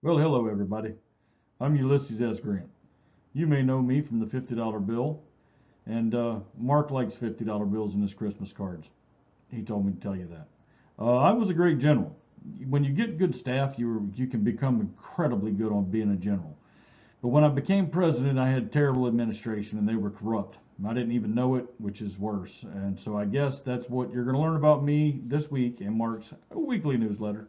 Well, hello everybody. I'm Ulysses S. Grant. You may know me from the $50 bill, and Mark likes $50 bills in his Christmas cards. He told me to tell you that. I was a great general. When you get good staff, you can become incredibly good on being a general. But when I became president, I had terrible administration, and they were corrupt. I didn't even know it, which is worse. And so I guess that's what you're going to learn about me this week in Mark's weekly newsletter.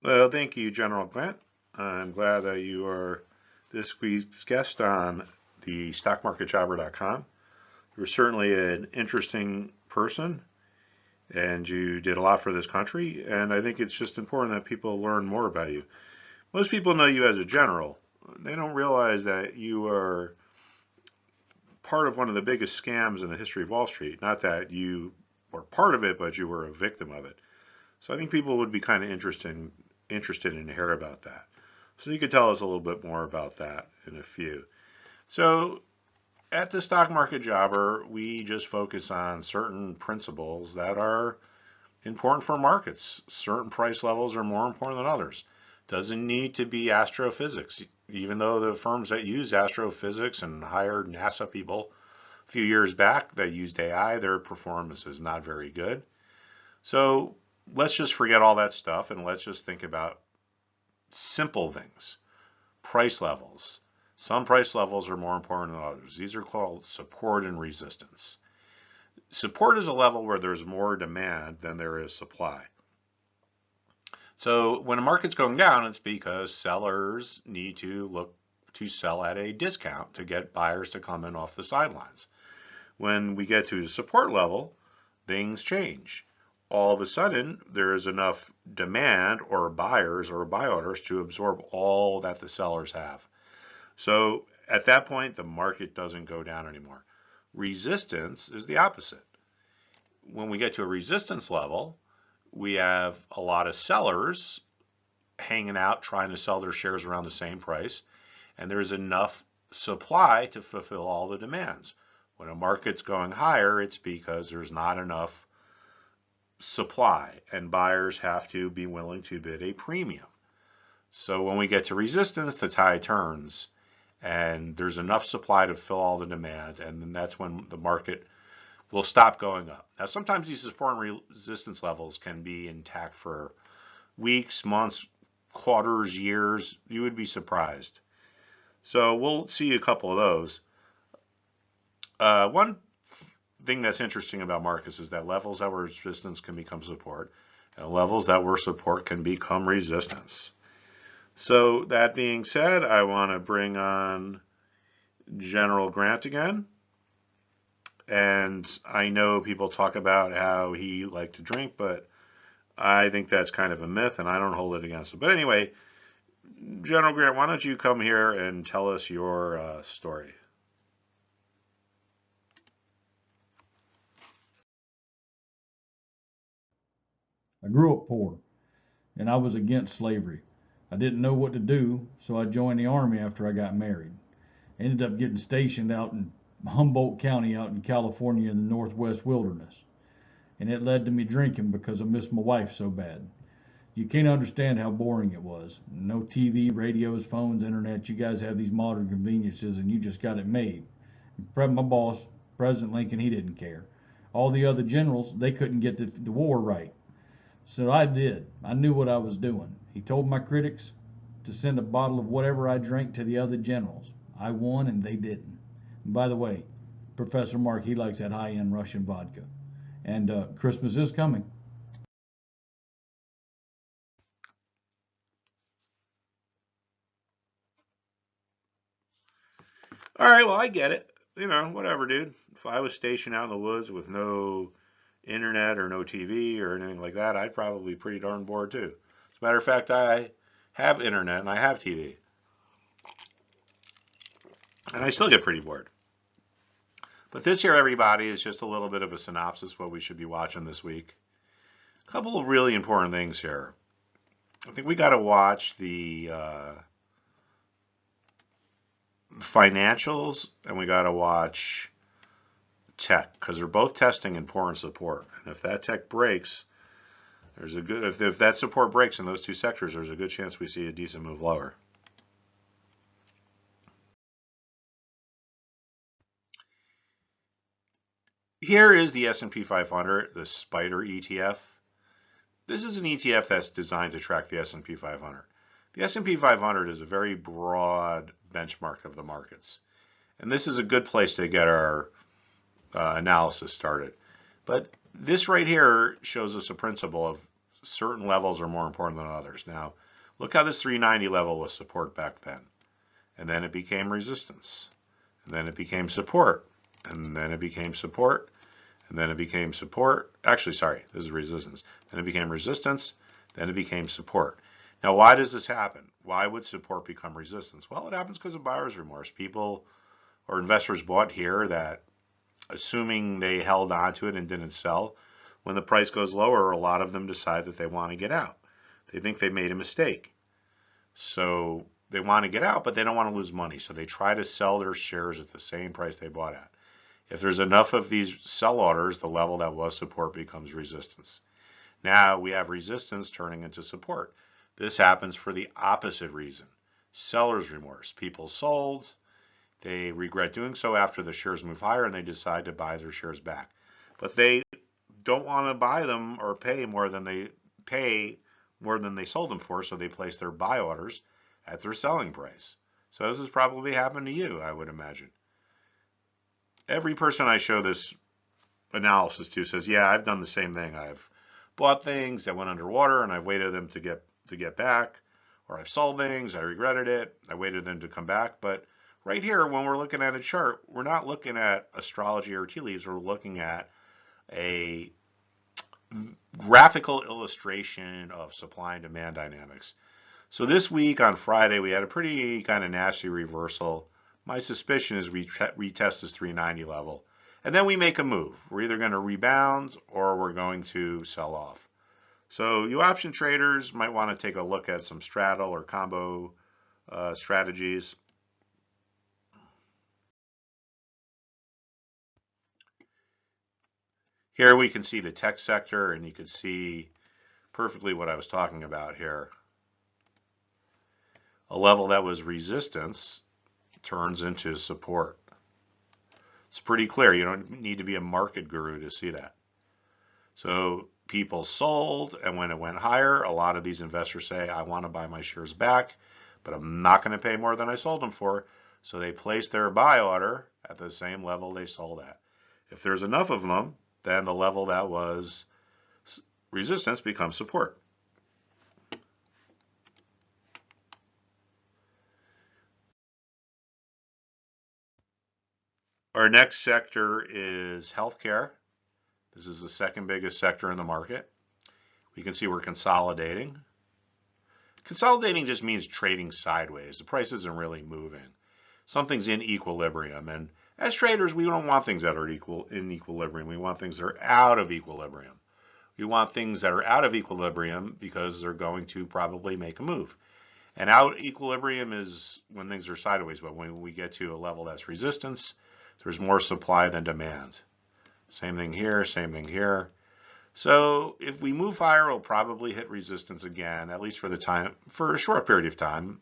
Well, thank you, General Grant. I'm glad that you are this week's guest on the stockmarketjobber.com. You're certainly an interesting person and you did a lot for this country. And I think it's just important that people learn more about you. Most people know you as a general. They don't realize that you are part of one of the biggest scams in the history of Wall Street. Not that you were part of it, but you were a victim of it. So I think people would be kind of interested in hearing about that. So you could tell us a little bit more about that in a few. So at the stock market jobber, we just focus on certain principles that are important for markets. Certain price levels are more important than others. Doesn't need to be astrophysics, even though the firms that use astrophysics and hired NASA people a few years back that used AI, their performance is not very good. So let's just forget all that stuff and let's just think about simple things. Price levels. Some price levels are more important than others. These are called support and resistance. Support is a level where there's more demand than there is supply. So when a market's going down, it's because sellers need to look to sell at a discount to get buyers to come in off the sidelines. When we get to the support level, things change. All of a sudden, there is enough demand or buyers or buy orders to absorb all that the sellers have. So at that point, the market doesn't go down anymore. Resistance is the opposite. When we get to a resistance level, we have a lot of sellers hanging out trying to sell their shares around the same price, and there's enough supply to fulfill all the demands. When a market's going higher, it's because there's not enough supply, and buyers have to be willing to bid a premium. So when we get to resistance, the tide turns, and there's enough supply to fill all the demand, and then that's when the market will stop going up. Now, sometimes these support and resistance levels can be intact for weeks, months, quarters, years. You would be surprised. So we'll see a couple of those. One thing that's interesting about markets is that levels that were resistance can become support, and levels that were support can become resistance. So that being said, I want to bring on General Grant again. And I know people talk about how he liked to drink, but I think that's kind of a myth, and I don't hold it against him. But anyway, General Grant, why don't you come here and tell us your story? I grew up poor, and I was against slavery. I didn't know what to do, so I joined the army after I got married. I ended up getting stationed out in Humboldt County out in California in the Northwest Wilderness. And it led to me drinking because I missed my wife so bad. You can't understand how boring it was. No TV, radios, phones, internet. You guys have these modern conveniences and you just got it made. My boss, President Lincoln, he didn't care. All the other generals, they couldn't get the war right. So I did. I knew what I was doing. He told my critics to send a bottle of whatever I drank to the other generals. I won and they didn't. And by the way, Professor Mark, he likes that high end Russian vodka. And Christmas is coming. All right, well, I get it. You know, whatever, dude. If I was stationed out in the woods with no internet or no TV or anything like that, I'd probably be pretty darn bored too. As a matter of fact, I have internet and I have TV, and I still get pretty bored. But this here, everybody, is just a little bit of a synopsis of what we should be watching this week. A couple of really important things here. I think we got to watch the financials and we got to watch tech because they're both testing important support. And if that tech breaks, There's a good, if that support breaks in those two sectors, there's a good chance we see a decent move lower. Here is the S&P 500, the Spider ETF. This is an ETF that's designed to track the S&P 500. The S&P 500 is a very broad benchmark of the markets. And this is a good place to get our analysis started. But this right here shows us a principle of certain levels are more important than others. Now, look how this 390 level was support back then. And then it became resistance. And then it became support. And then it became support. And then it became support. Actually, sorry, this is resistance. Then it became resistance. Then it became support. Now, why does this happen? Why would support become resistance? Well, it happens because of buyer's remorse. People or investors bought here that, assuming they held on to it and didn't sell, when the price goes lower, a lot of them decide that they want to get out. They think they made a mistake. So they want to get out, but they don't want to lose money. So they try to sell their shares at the same price they bought at. If there's enough of these sell orders, the level that was support becomes resistance. Now we have resistance turning into support. This happens for the opposite reason. Seller's remorse. People sold. They regret doing so after the shares move higher and they decide to buy their shares back. But they don't want to buy them or pay more than they sold them for, so they place their buy orders at their selling price. So this has probably happened to you, I would imagine. Every person I show this analysis to says, yeah, I've done the same thing. I've bought things that went underwater and I've waited them to get back, or I've sold things, I regretted it, I waited them to come back. But right here, when we're looking at a chart, we're not looking at astrology or tea leaves, we're looking at a graphical illustration of supply and demand dynamics. So this week on Friday, we had a pretty kind of nasty reversal. My suspicion is we retest this 390 level, and then we make a move. We're either going to rebound or we're going to sell off. So you option traders might want to take a look at some straddle or combo strategies. Here we can see the tech sector, and you can see perfectly what I was talking about here. A level that was resistance turns into support. It's pretty clear. You don't need to be a market guru to see that. So people sold, and when it went higher, a lot of these investors say, I want to buy my shares back, but I'm not going to pay more than I sold them for. So they place their buy order at the same level they sold at. If there's enough of them, then the level that was resistance becomes support. Our next sector is healthcare. This is the second biggest sector in the market. We can see we're consolidating. Consolidating just means trading sideways. The price isn't really moving. Something's in equilibrium. And as traders, we don't want things that are in equilibrium. We want things that are out of equilibrium. We want things that are out of equilibrium because they're going to probably make a move. And out equilibrium is when things are sideways, but when we get to a level that's resistance, there's more supply than demand. Same thing here, same thing here. So if we move higher, we'll probably hit resistance again, at least for a short period of time,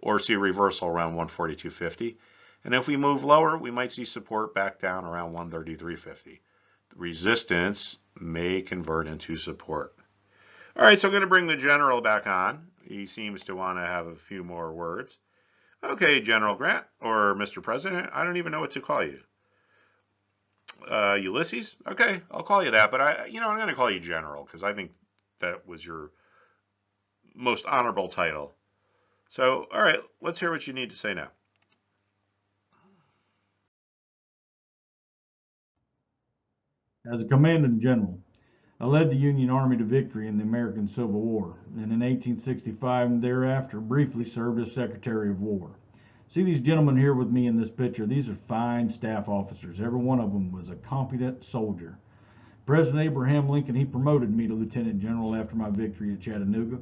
or see a reversal around 142.50. And if we move lower, we might see support back down around 133.50. Resistance may convert into support. All right, so I'm going to bring the general back on. He seems to want to have a few more words. Okay, General Grant, or Mr. President, I don't even know what to call you. Ulysses? Okay, I'll call you that, but I'm going to call you General because I think that was your most honorable title. So, all right, let's hear what you need to say now. As a commanding general, I led the Union Army to victory in the American Civil War, and in 1865 and thereafter briefly served as Secretary of War. See these gentlemen here with me in this picture? These are fine staff officers. Every one of them was a competent soldier. President Abraham Lincoln, he promoted me to Lieutenant General after my victory at Chattanooga,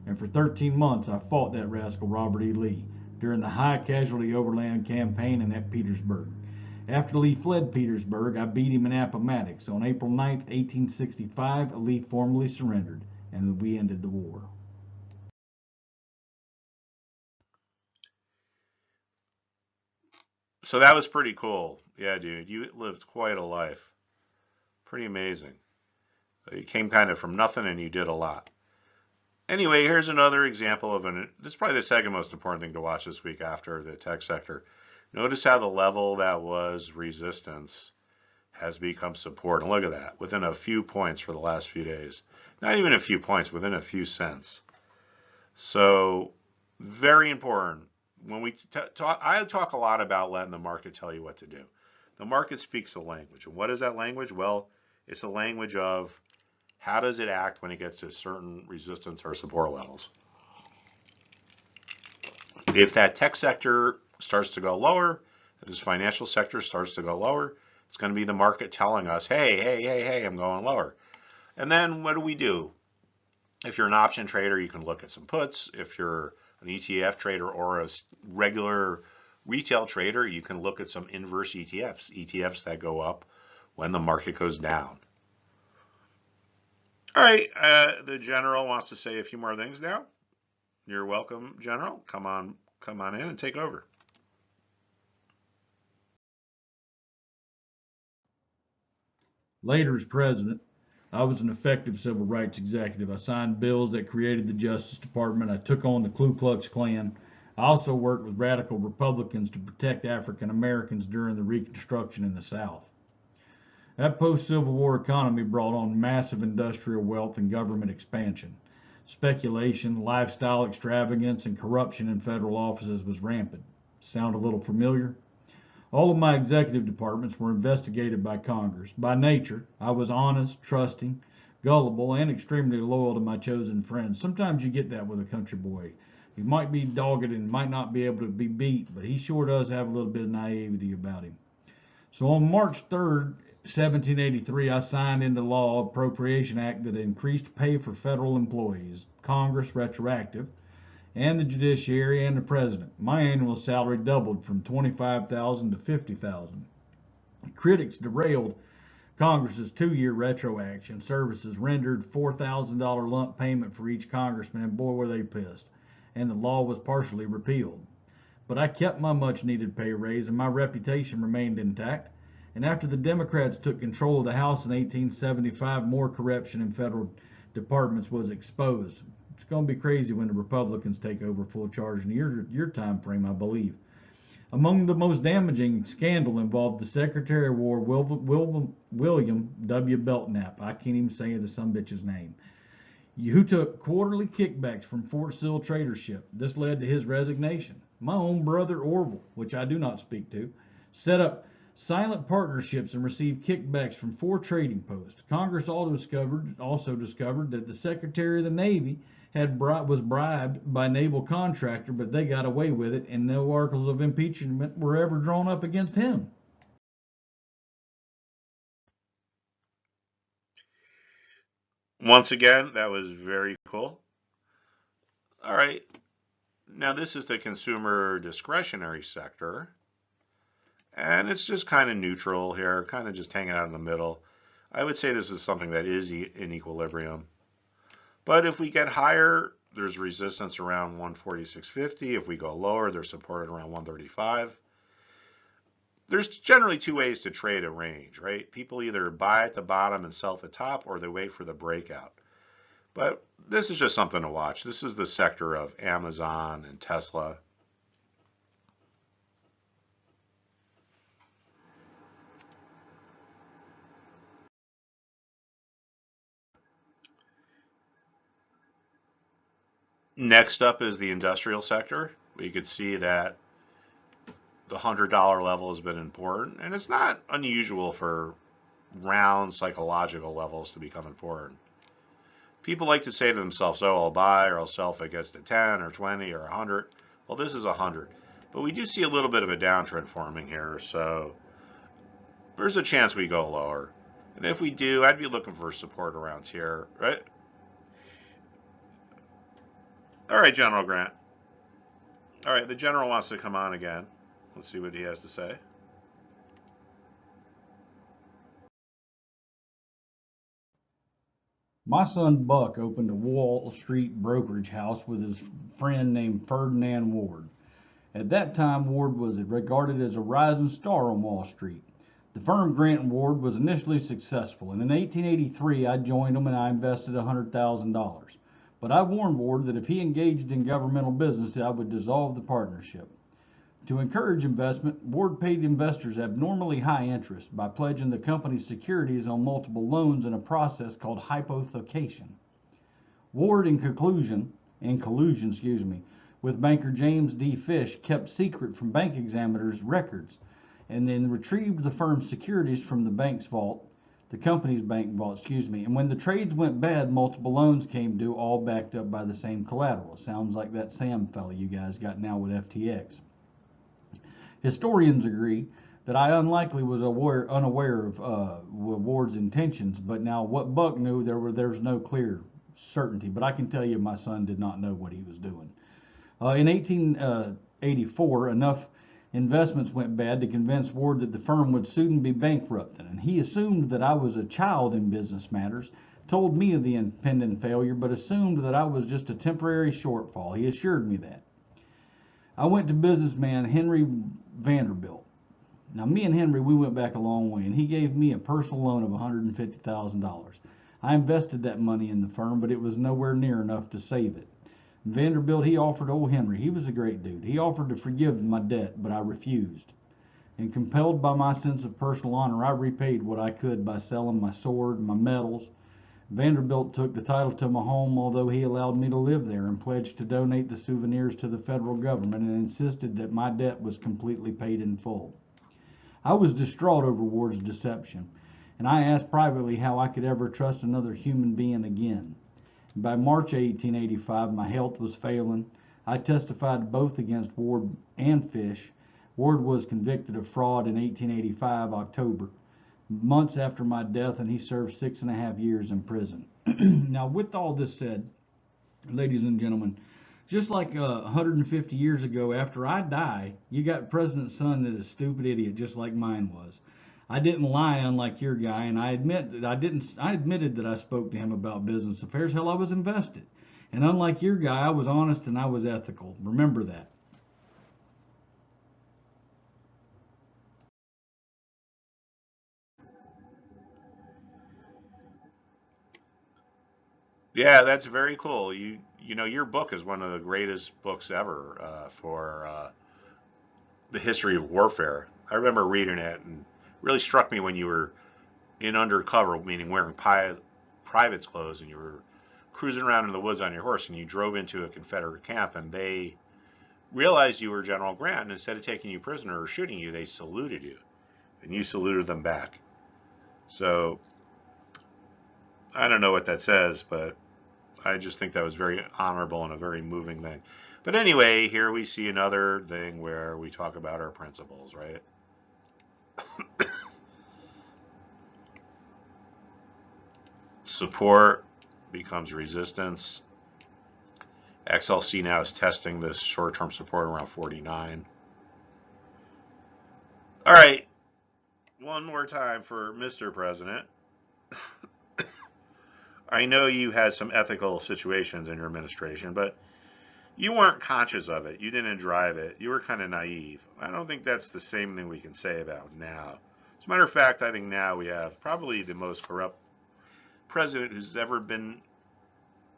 and for 13 months I fought that rascal Robert E. Lee during the high casualty overland campaign and at Petersburg. After Lee fled Petersburg, I beat him in Appomattox. On April 9, 1865, Lee formally surrendered. and we ended the war. So that was pretty cool. Yeah, dude, you lived quite a life. Pretty amazing. You came kind of from nothing and you did a lot. Anyway, here's another example of this is probably the second most important thing to watch this week after the tech sector. Notice how the level that was resistance has become support. And look at that, within a few points for the last few days. Not even a few points, within a few cents. So very important. When we talk, I talk a lot about letting the market tell you what to do. The market speaks a language. And what is that language? Well, it's the language of how does it act when it gets to certain resistance or support levels. If that tech sector starts to go lower, if this financial sector starts to go lower, it's going to be the market telling us, hey, hey, hey, hey, I'm going lower. And then what do? If you're an option trader, you can look at some puts. If you're an ETF trader or a regular retail trader, you can look at some inverse ETFs that go up when the market goes down. All right, the general wants to say a few more things now. You're welcome, General. Come on in and take over. Later as president, I was an effective civil rights executive. I signed bills that created the Justice Department. I took on the Ku Klux Klan. I also worked with radical Republicans to protect African Americans during the Reconstruction in the South. That post-Civil War economy brought on massive industrial wealth and government expansion. Speculation, lifestyle extravagance, and corruption in federal offices was rampant. Sound a little familiar? All of my executive departments were investigated by Congress. By nature, I was honest, trusting, gullible, and extremely loyal to my chosen friends. Sometimes you get that with a country boy. He might be dogged and might not be able to be beat, but he sure does have a little bit of naivety about him. So on March 3rd, 1783, I signed into law an Appropriation Act that increased pay for federal employees, Congress retroactive, and the judiciary and the president. My annual salary doubled from $25,000 to $50,000. Critics derailed Congress's 2-year retroaction. Services rendered $4,000 lump payment for each congressman, and boy were they pissed. And the law was partially repealed. But I kept my much needed pay raise and my reputation remained intact. And after the Democrats took control of the House in 1875, more corruption in federal departments was exposed. It's going to be crazy when the Republicans take over full charge in your time frame, I believe. Among the most damaging scandal involved the Secretary of War, William W. Belknap. I can't even say the sumbitch's name. Who took quarterly kickbacks from Fort Sill tradership. This led to his resignation. My own brother Orville, which I do not speak to, set up silent partnerships and received kickbacks from 4 trading posts. Congress also discovered that the Secretary of the Navy was bribed by a naval contractor, but they got away with it, and no articles of impeachment were ever drawn up against him. Once again, that was very cool. All right, now this is the consumer discretionary sector. And it's just kind of neutral here, kind of just hanging out in the middle. I would say this is something that is in equilibrium. But if we get higher, there's resistance around 146.50. If we go lower, there's support around 135. There's generally 2 ways to trade a range, right? People either buy at the bottom and sell at the top, or they wait for the breakout. But this is just something to watch. This is the sector of Amazon and Tesla. Next up is the industrial sector. We could see that the $100 level has been important, and it's not unusual for round psychological levels to become important. People like to say to themselves, oh, I'll buy or I'll sell if it gets to 10 or 20 or 100. Well, this is 100. But we do see a little bit of a downtrend forming here, so there's a chance we go lower. And if we do, I'd be looking for support around here, right? All right, General Grant. All right, the General wants to come on again. Let's see what he has to say. My son Buck opened a Wall Street brokerage house with his friend named Ferdinand Ward. At that time, Ward was regarded as a rising star on Wall Street. The firm Grant and Ward was initially successful, and in 1883 I joined them and I invested $100,000. But I warned Ward that if he engaged in governmental business, I would dissolve the partnership. To encourage investment, Ward paid investors abnormally high interest by pledging the company's securities on multiple loans in a process called hypothecation. Ward, in collusion, with banker James D. Fish, kept secret from bank examiners records and then retrieved the firm's securities from the company's bank vault, and when the trades went bad, multiple loans came due, all backed up by the same collateral. Sounds like that Sam fella you guys got now with FTX. Historians agree that I unlikely was unaware of Ward's intentions, but now what Buck knew, there's no clear certainty. But I can tell you my son did not know what he was doing. In 1884, enough investments went bad to convince Ward that the firm would soon be bankrupted, and he assumed that I was a child in business matters, told me of the impending failure, but assumed that I was just a temporary shortfall. He assured me that. I went to businessman Henry Vanderbilt. Now, me and Henry, we went back a long way, and he gave me a personal loan of $150,000. I invested that money in the firm, but it was nowhere near enough to save it. Vanderbilt, he offered old Henry, he was a great dude. He offered to forgive my debt, but I refused. And compelled by my sense of personal honor, I repaid what I could by selling my sword and my medals. Vanderbilt took the title to my home, although he allowed me to live there, and pledged to donate the souvenirs to the federal government and insisted that my debt was completely paid in full. I was distraught over Ward's deception, and I asked privately how I could ever trust another human being again. By March 1885, my health was failing. I testified both against Ward and Fish. Ward was convicted of fraud in 1885, October, months after my death, and he served 6.5 years in prison. Now, with all this said, ladies and gentlemen, just like 150 years ago, after I die, you got President's son that is a stupid idiot, just like mine was. I didn't lie, unlike your guy, and I admit that I didn't. I admitted that I spoke to him about business affairs. Hell, I was invested, and unlike your guy, I was honest and I was ethical. Remember that. Yeah, that's very cool. You know your book is one of the greatest books ever for the history of warfare. I remember reading it and it really struck me when you were in undercover, meaning wearing private's clothes, and you were cruising around in the woods on your horse, and you drove into a Confederate camp, and they realized you were General Grant, and instead of taking you prisoner or shooting you, they saluted you, and you saluted them back. So I don't know what that says, but I just think that was very honorable and a very moving thing. But anyway, here we see another thing where we talk about our principles, right? Support becomes resistance. XLC now is testing this short-term support around 49. All right, one more time for Mr. President. I know you had some ethical situations in your administration, but you weren't conscious of it. You didn't drive it. You were kind of naive. I don't think that's the same thing we can say about now. As a matter of fact, I think now we have probably the most corrupt president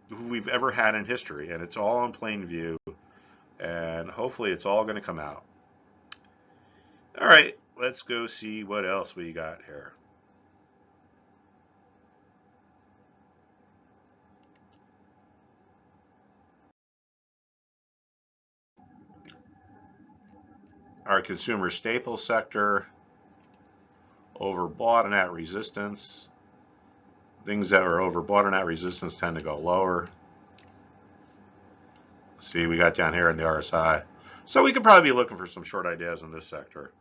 who we've ever had in history, and it's all in plain view, and hopefully it's all going to come out. All right, let's go see what else we got here. Our consumer staples sector, overbought and at resistance. Things that are overbought and at resistance tend to go lower. See, we got down here in the RSI. So we could probably be looking for some short ideas in this sector.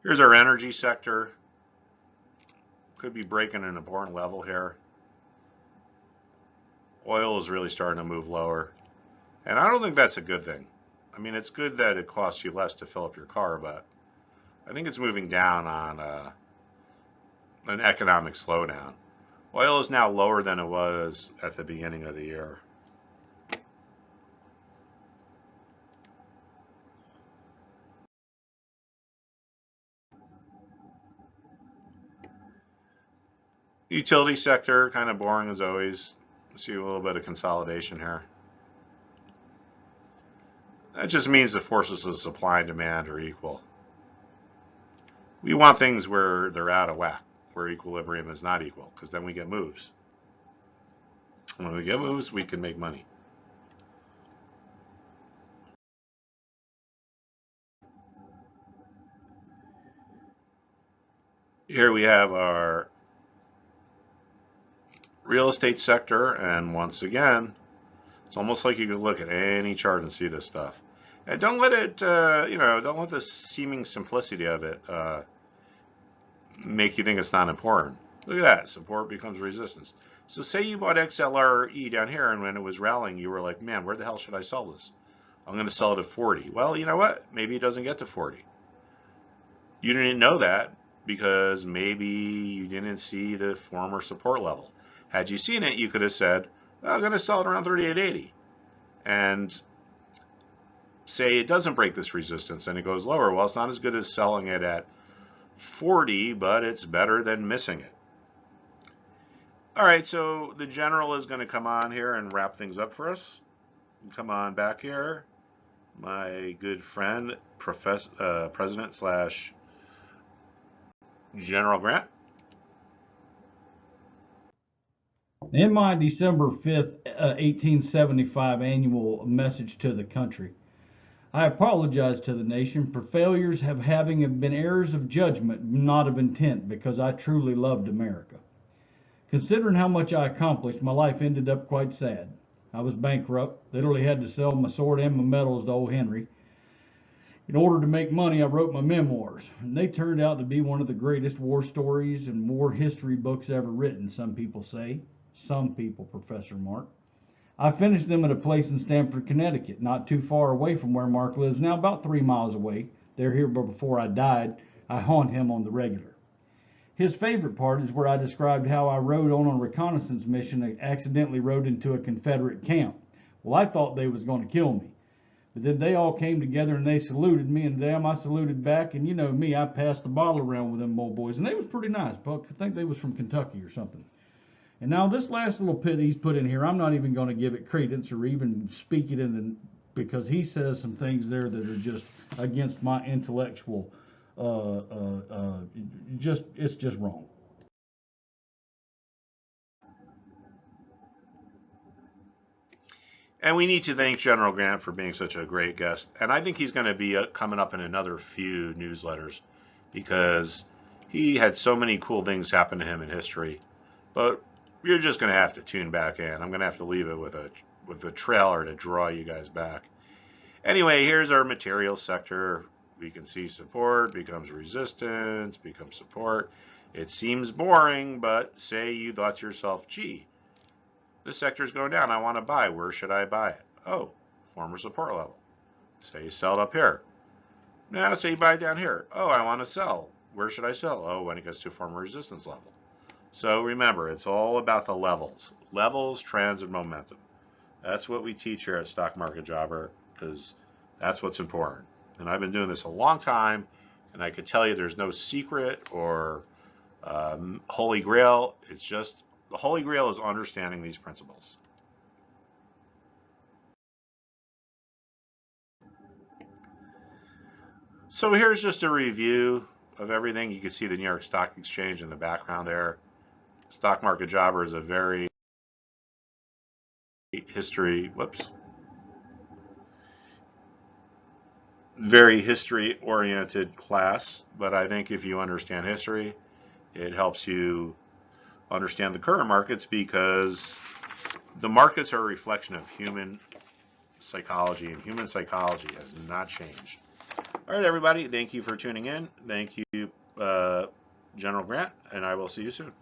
Here's our energy sector. Could be breaking an important level here. Oil is really starting to move lower. And I don't think that's a good thing. I mean, it's good that it costs you less to fill up your car, but I think it's moving down on an economic slowdown. Oil is now lower than it was at the beginning of the year. Utility sector, kind of boring as always. See a little bit of consolidation here. That just means the forces of supply and demand are equal. We want things where they're out of whack, where equilibrium is not equal, because then we get moves. When we get moves, we can make money. Here we have our real estate sector, and once again, it's almost like you could look at any chart and see this stuff. And don't let it, don't let the seeming simplicity of it make you think it's not important. Look at that, support becomes resistance. So say you bought XLRE down here, and when it was rallying, you were like, man, where the hell should I sell this? I'm going to sell it at 40. Well, you know what? Maybe it doesn't get to 40. You didn't know that because maybe you didn't see the former support level. Had you seen it, you could have said, well, I'm going to sell it around 38.80. And say it doesn't break this resistance and it goes lower. Well, it's not as good as selling it at 40, but it's better than missing it. All right, so the general is going to come on here and wrap things up for us. Come on back here. My good friend, President / General Grant. In my December 5th, 1875 annual message to the country, I apologize to the nation for failures of having been errors of judgment, not of intent, because I truly loved America. Considering how much I accomplished, my life ended up quite sad. I was bankrupt, literally had to sell my sword and my medals to old Henry. In order to make money, I wrote my memoirs, and they turned out to be one of the greatest war stories and war history books ever written, some people say. Some people, Professor Mark. I finished them at a place in Stamford, Connecticut, not too far away from where Mark lives now, about 3 miles away. They're here before I died. I haunt him on the regular. His favorite part is where I described how I rode on a reconnaissance mission and accidentally rode into a Confederate camp. Well, I thought they was going to kill me. But then they all came together and they saluted me, and damn, I saluted back. And you know me, I passed the bottle around with them old boys, and they was pretty nice. I think they was from Kentucky or something. And now this last little bit he's put in here, I'm not even going to give it credence or even speak it in because he says some things there that are just against my intellectual. It's just wrong. And we need to thank General Grant for being such a great guest. And I think he's going to be coming up in another few newsletters because he had so many cool things happen to him in history. But you're just going to have to tune back in. I'm going to have to leave it with a trailer to draw you guys back. Anyway, here's our material sector. We can see support becomes resistance, becomes support. It seems boring, but say you thought to yourself, gee, this sector is going down. I want to buy. Where should I buy it? Oh, former support level. Say you sell it up here. Now say you buy it down here. Oh, I want to sell. Where should I sell? Oh, when it gets to a former resistance level. So remember, it's all about the levels. Levels, trends, and momentum. That's what we teach here at Stock Market Jobber because that's what's important. And I've been doing this a long time, and I could tell you there's no secret or holy grail. It's just the holy grail is understanding these principles. So here's just a review of everything. You can see the New York Stock Exchange in the background there. Stock Market Jobber is a very very history-oriented class, but I think if you understand history, it helps you understand the current markets because the markets are a reflection of human psychology, and human psychology has not changed. All right, everybody, thank you for tuning in. Thank you, General Grant, and I will see you soon.